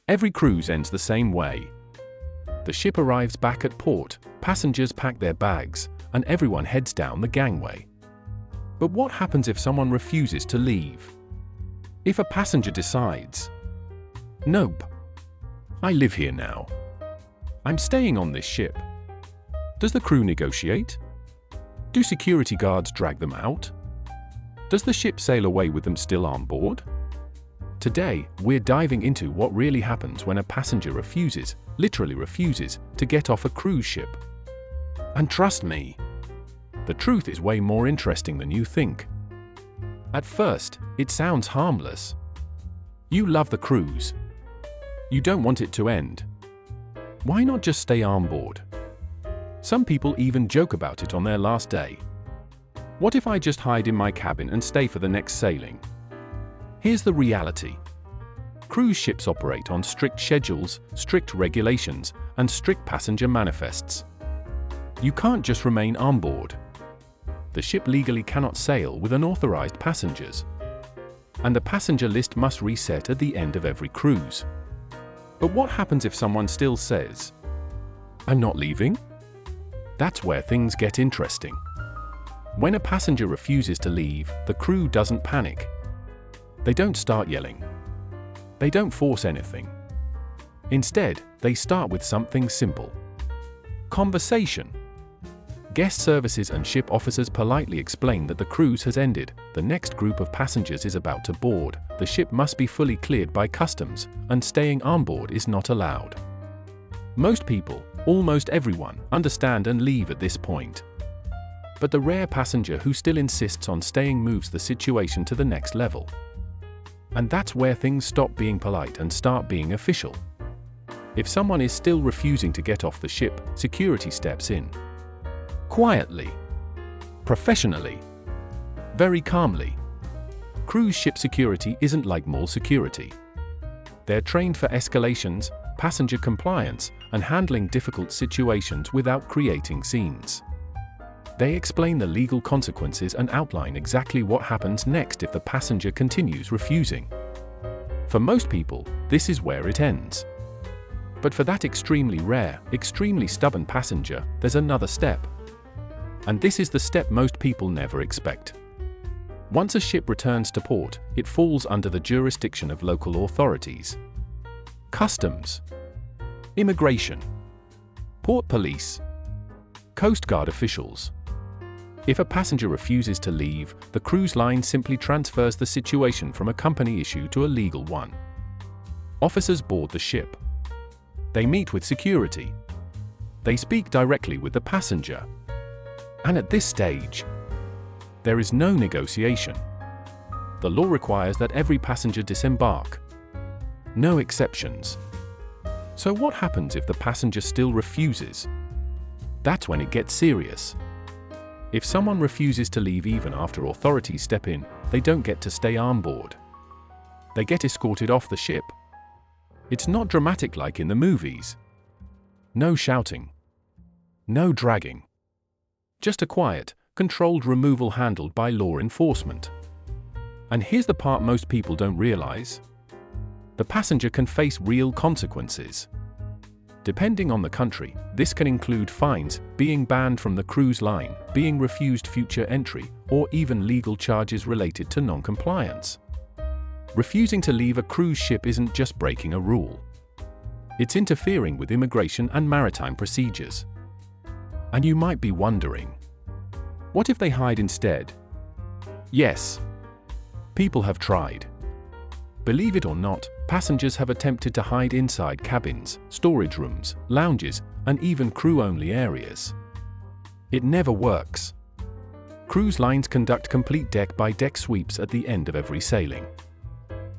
Every cruise ends the same way. The ship arrives back at port, passengers pack their bags, and everyone heads down the gangway. But what happens if someone refuses to leave? If a passenger decides, "Nope. I live here now. I'm staying on this ship." Does the crew negotiate? Do security guards drag them out? Does the ship sail away with them still on board? Today, we're diving into what really happens when a passenger literally refuses, to get off a cruise ship. And trust me, the truth is way more interesting than you think. At first, it sounds harmless. You love the cruise. You don't want it to end. Why not just stay on board? Some people even joke about it on their last day. What if I just hide in my cabin and stay for the next sailing? Here's the reality. Cruise ships operate on strict schedules, strict regulations, and strict passenger manifests. You can't just remain on board. The ship legally cannot sail with unauthorized passengers. And the passenger list must reset at the end of every cruise. But what happens if someone still says, "I'm not leaving"? That's where things get interesting. When a passenger refuses to leave, the crew doesn't panic. They don't start yelling. They don't force anything. Instead, they start with something simple. Conversation. Guest services and ship officers politely explain that the cruise has ended, the next group of passengers is about to board, the ship must be fully cleared by customs, and staying on board is not allowed. Most people, almost everyone, understand and leave at this point. But the rare passenger who still insists on staying moves the situation to the next level. And that's where things stop being polite and start being official. If someone is still refusing to get off the ship, security steps in. Quietly. Professionally. Very calmly. Cruise ship security isn't like mall security. They're trained for escalations, passenger compliance, and handling difficult situations without creating scenes. They explain the legal consequences and outline exactly what happens next if the passenger continues refusing. For most people, this is where it ends. But for that extremely rare, extremely stubborn passenger, there's another step. And this is the step most people never expect. Once a ship returns to port, it falls under the jurisdiction of local authorities. Customs, immigration, port police, Coast Guard officials. If a passenger refuses to leave, the cruise line simply transfers the situation from a company issue to a legal one. Officers board the ship. They meet with security. They speak directly with the passenger. And at this stage, there is no negotiation. The law requires that every passenger disembark. No exceptions. So what happens if the passenger still refuses? That's when it gets serious. If someone refuses to leave even after authorities step in, they don't get to stay on board. They get escorted off the ship. It's not dramatic like in the movies. No shouting. No dragging. Just a quiet, controlled removal handled by law enforcement. And here's the part most people don't realize. The passenger can face real consequences. Depending on the country, this can include fines, being banned from the cruise line, being refused future entry, or even legal charges related to non-compliance. Refusing to leave a cruise ship isn't just breaking a rule. It's interfering with immigration and maritime procedures. And you might be wondering, what if they hide instead? Yes. People have tried. Believe it or not, passengers have attempted to hide inside cabins, storage rooms, lounges, and even crew-only areas. It never works. Cruise lines conduct complete deck-by-deck sweeps at the end of every sailing.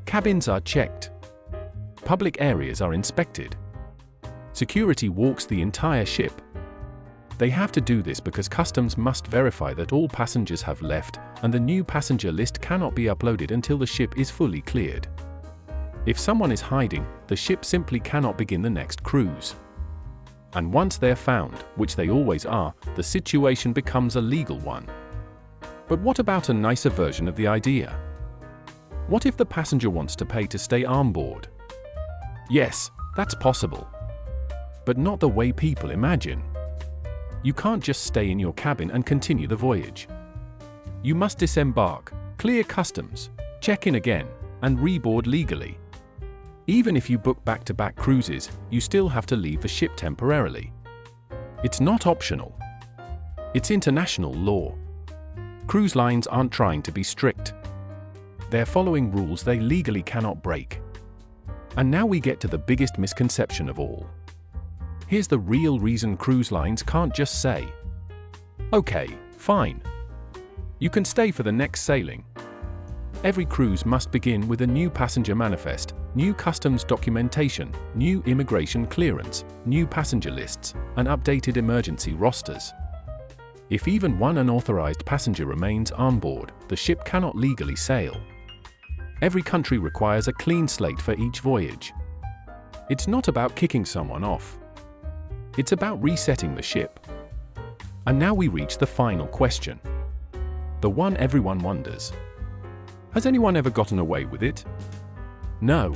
Cabins are checked. Public areas are inspected. Security walks the entire ship. They have to do this because customs must verify that all passengers have left, and the new passenger list cannot be uploaded until the ship is fully cleared. If someone is hiding, the ship simply cannot begin the next cruise. And once they're found, which they always are, the situation becomes a legal one. But what about a nicer version of the idea? What if the passenger wants to pay to stay on board? Yes, that's possible. But not the way people imagine. You can't just stay in your cabin and continue the voyage. You must disembark, clear customs, check in again, and reboard legally. Even if you book back-to-back cruises, you still have to leave the ship temporarily. It's not optional. It's international law. Cruise lines aren't trying to be strict. They're following rules they legally cannot break. And now we get to the biggest misconception of all. Here's the real reason cruise lines can't just say, "Okay, fine. You can stay for the next sailing." Every cruise must begin with a new passenger manifest, new customs documentation, new immigration clearance, new passenger lists, and updated emergency rosters. If even one unauthorized passenger remains on board, the ship cannot legally sail. Every country requires a clean slate for each voyage. It's not about kicking someone off. It's about resetting the ship. And now we reach the final question. The one everyone wonders. Has anyone ever gotten away with it? No.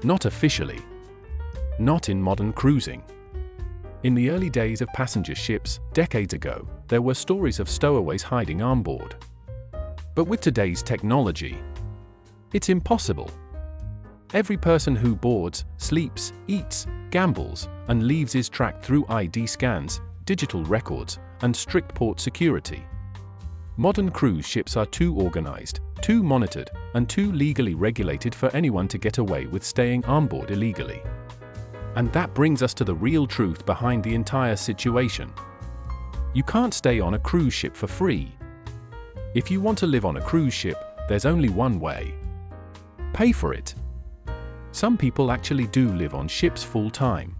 Not officially. Not in modern cruising. In the early days of passenger ships, decades ago, there were stories of stowaways hiding on board. But with today's technology, it's impossible. Every person who boards, sleeps, eats, gambles, and leaves is tracked through ID scans, digital records, and strict port security. Modern cruise ships are too organized, too monitored, and too legally regulated for anyone to get away with staying on board illegally. And that brings us to the real truth behind the entire situation. You can't stay on a cruise ship for free. If you want to live on a cruise ship, there's only one way. Pay for it. Some people actually do live on ships full-time.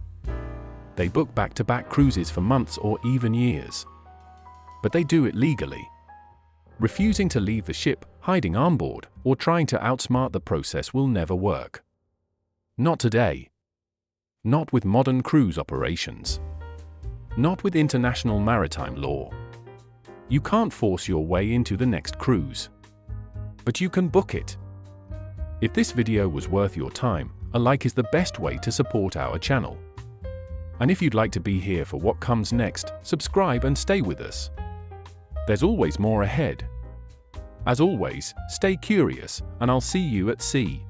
They book back-to-back cruises for months or even years. But they do it legally. Refusing to leave the ship, hiding on board, or trying to outsmart the process will never work. Not today. Not with modern cruise operations. Not with international maritime law. You can't force your way into the next cruise. But you can book it. If this video was worth your time, a like is the best way to support our channel. And if you'd like to be here for what comes next, subscribe and stay with us. There's always more ahead. As always, stay curious, and I'll see you at sea.